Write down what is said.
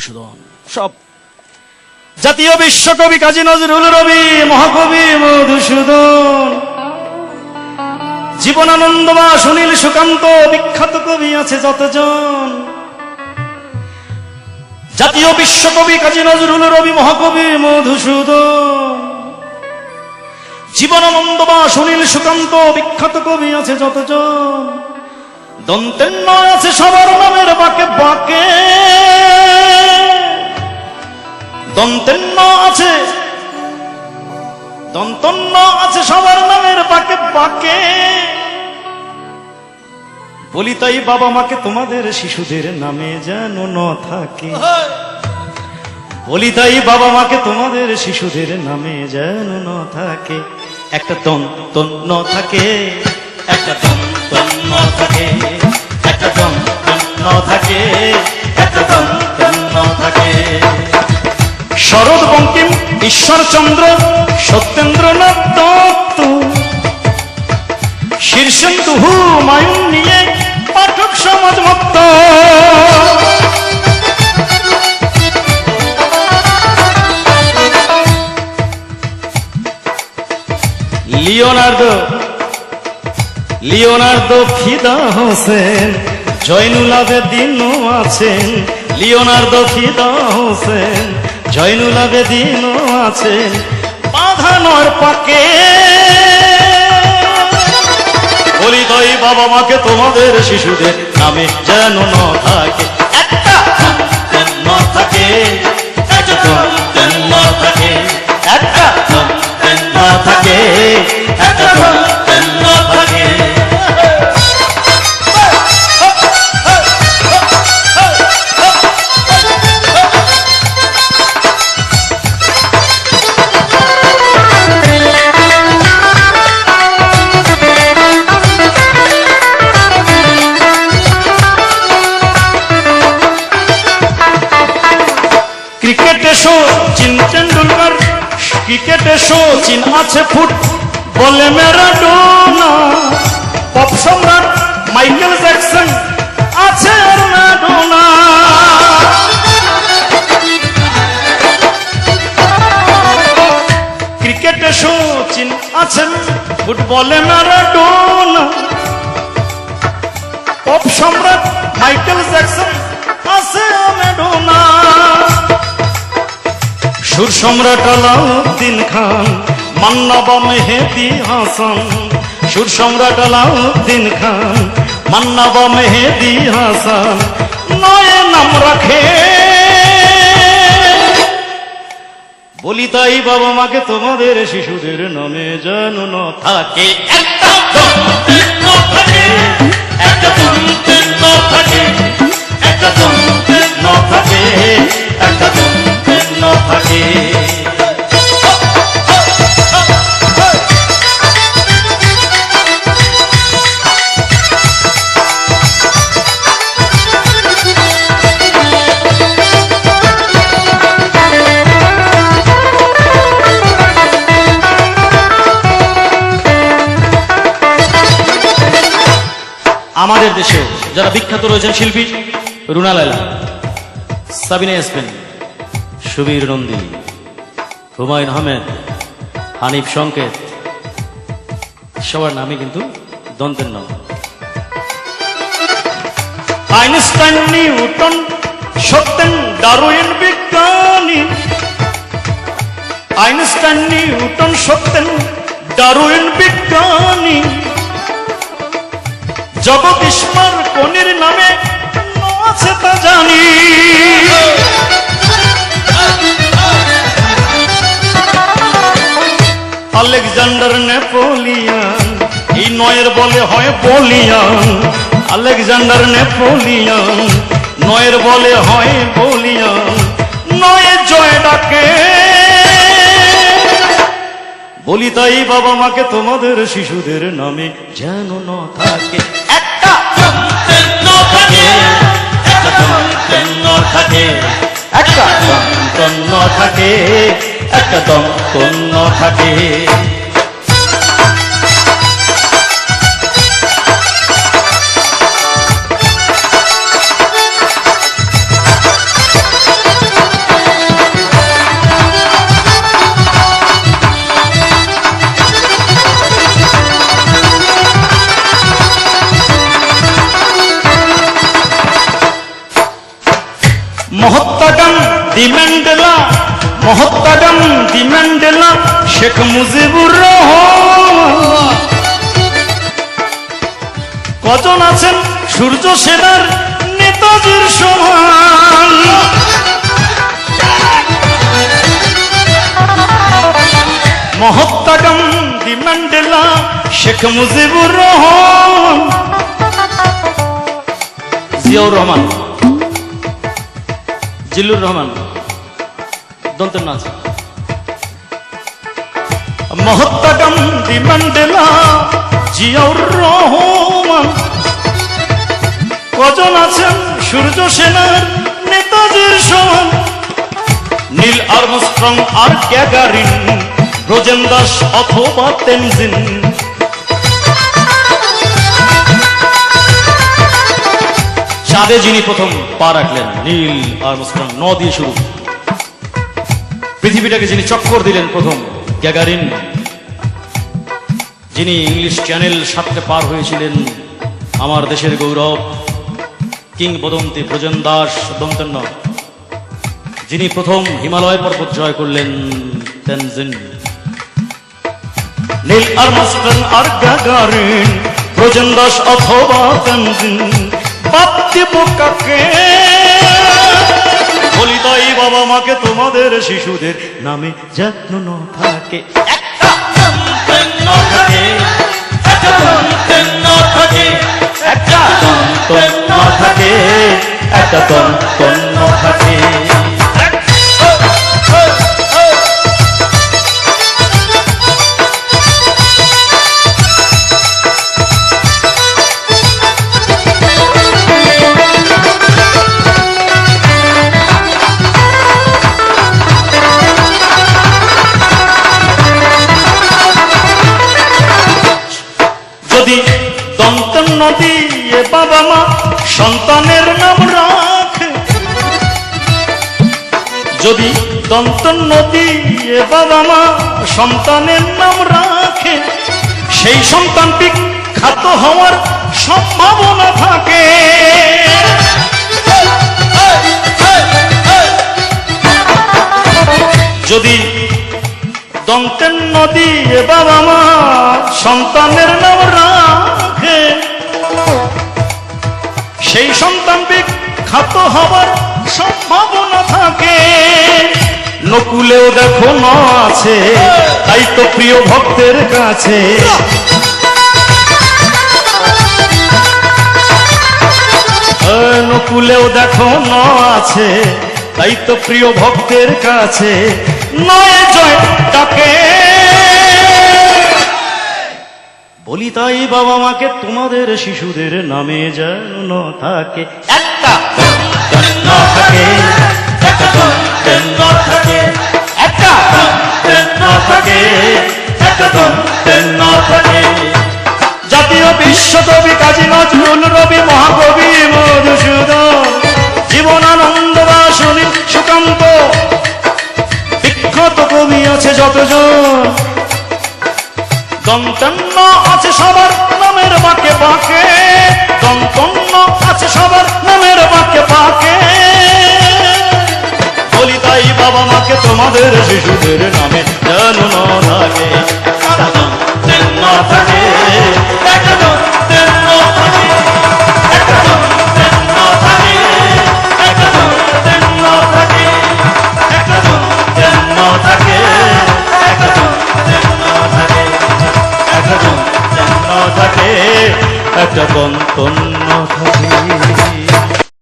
মধুসূদন সব। জাতীয় বিশ্বকবি কাজী নজরুল রবি, মহাকবি মধুসূদন, জীবনানন্দ বা সুনীল সুকান্ত, বিখ্যাত কবি আছে যতজন। জাতীয় বিশ্বকবি কাজী নজরুল রবি, মহাকবি মধুসূদন, জীবনানন্দ বা সুনীল সুকান্ত, বিখ্যাত কবি আছে যতজন। দন্তের নয় আছে সবার নামের বাকে বাকে, দন্তের ন আছে, দন্তন্য আছে সবার নামের বাকে বাকে। বলি তাই বাবা মাকে তোমাদের শিশুদের নামে যেন ন থাকে, বলি তাই বাবা মাকে তোমাদের শিশুদের নামে যেন ন থাকে। একটা দন্তন্য থাকে, একটা দন্তন্য থাকে, একটা দন্তন্য থাকে, একটা দন্তন্য থাকে। শরৎ বঙ্কিম, ঈশ্বরচন্দ্র, সত্যেন্দ্রনাথ দত্ত, শীর্ষেন্দু হুমায়ুন নিয়ে পাঠক সমাজ মত্ত। লিওনার্দো ফিদা হোসেন, জয়নুল আবেদিনও আছেন। লিওনার্দো ফিদা হোসেন, জয়নুল আবেদিনও আছেন বাঁধানোর পাকে। বলি তাই বাবা মাকে তোমাদের শিশুদের নামে যেন ন থাকে, একটা ন থাকে, একটা ন থাকে, একটা ন থাকে, একটা ন থাকে। ক্রিকেটে সচিন তেন্ডুলকর, ক্রিকেটে সচিন আছে ফুট বলে ম্যারাডোনা। পপ সম্রাট মাইকেল জ্যাকসন আছে ম্যারাডোনা। ক্রিকেটে সচিন আছেন ফুটবলে ম্যারাডোনা। পপ সম্রাট মাইকেল জ্যাকসন আছে ম্যারাডোনা। সুর সম্রাট আলাউদ্দিন খান, মান্না বা মেহেদি হাসান। সুর সম্রাট আলাউদ্দিন খান, মান্না বা মেহেদি হাসান নয় নাম রাখে। বলি তাই বাবা মাকে তোমাদের শিশুদের নামে যেন ন থাকে, একটা দন্তন্য থাকে, একটা দন্তন্য থাকে, একটা দন্তন্য থাকে, একটা দন্তন্য থাকে। আমাদের দেশে যারা বিখ্যাত রয়েছেন শিল্পী, রুনা লায়লা, সাবিনা ইয়াসমিন, সুবীর নন্দী, হুমায়ুন আহমেদ, হানিফ সংকেত, সবার নামে কিন্তু দন্তের নাম। আইনস্টাইন, নিউটন, সত্যেন, ডারউইন বিজ্ঞানী। আইনস্টাইন, নিউটন, সত্যেন, ডারউইন বিজ্ঞানী। জগদীশ্বর কোনের নামে আছে তা জানি। আলেকজান্ডার, নেপোলিয়ান, এই নয়ের বলে হয় বলিয়ান। আলেকজান্ডার, নেপোলিয়ান, নয়ের বলে হয় বলিয়ান। নয়ে জয় ডাকে। বলি তাই বাবা মাকে তোমাদের শিশুদের নামে যেন ন থাকে, একটা দন্তন্য থাকে, একটা দন্তন্য থাকে, একটা দন্তন্য থাকে, একটা দন্তন্য থাকে। Mahatma Gandhi Mandela, Mahatma Gandhi Mandela, Sheikh Mujibur Rahman. কজন আছেন সূর্য সেনার নেতাজির সমান? মহাত্মা গান্ধী ম্যান্ডেলা, শেখ মুজিবুর রহমান, জিয়াউর রহমান, জিল্লুর রহমান, দন্তের নাচ। মহাত্মা গান্ধী ম্যান্ডেলা, জিয়াউর রহমান, কজন আছেন সূর্য সেনার নেতাজির সমান? নীল আর্মস্ট্রং আর গ্যাগারিন, রোজেন দাস অথবা তেনজিন। চাঁদে যিনি প্রথম পা রাখলেন, নীল আর্মস্ট্রং, ন দিয়ে শুরু। পৃথিবীটাকে যিনি চক্কর দিলেন প্রথম, গ্যাগারিন। যিনি ইংলিশ চ্যানেল 7টে পার হয়েছিলেন, আমার দেশের গৌরব, কিংবদন্তি ব্রজেন দাস, দন্তের ন। যিনি প্রথম হিমালয় পর্বত জয় করলেন, তেনজিন। নীল আর্মস্ট্রং আর গ্যাগারিন, ব্রজেন দাস অথবা তেনজিন। বাদ দেব কাকে? বলি তাই বাবা মাকে তোমাদের শিশুদের নামে যত্ন ন থাকে। একটা দন্তের ন থাকে, একটা দন্তের ন থাকে, একটা দন্তের ন থাকে, একটা দন্তের ন থাকে। যদি দন্তের ন দিয়ে বাবা মা সন্তানের নাম রাখে, যদি দন্তের ন দিয়ে বাবা মা সন্তানের নাম রাখে, সেই সন্তান বিখ্যাত হওয়ার সম্ভাবনা থাকে। যদি দন্তের ন দিয়ে বাবা মা সন্তানের নাম রাখে, সেই সন্তান বিখ্যাত হবার সম্ভাবনা থাকে। নকুলেও দেখো ন আছে, তাই তো প্রিয় ভক্তের কাছে। নকুলেও দেখো ন আছে, তাই তো প্রিয় ভক্তের কাছে। নয় জয় তাকে বলি তাই বাবা মাকে তোমাদের শিশুদের নামে যেন থাকে। একটা দন্তের ন থাকে, একটা দন্তের ন থাকে, একটা দন্তের ন থাকে, একটা দন্তের ন থাকে। জাতীয় বিশ্বকবি কাজী নজরুল, রবি মহাকবি মধুসূদন, জীবনানন্দ দাশ, অনিল সুকান্ত, বিখ্যাত কবি আছে যতজন। দন্তের ন আছে সবার নামের বাঁকে বাঁকে, দন্তের ন আছে সবার নামের বাঁকে বাঁকে। বলি তাই বাবা মাকে তোমাদের শিশুদের নামে যেন ন থাকে। একটা দন্তের ন থাকে, একটা দন্তের ন থাকে, একটা দন্তের ন থাকে, একটা দন্তের ন থাকে, একটা দন্তের ন থাকে, একটা দন্তের ন থাকে, একটা দন্তের ন থাকে, একটা দন্তের ন থাকে।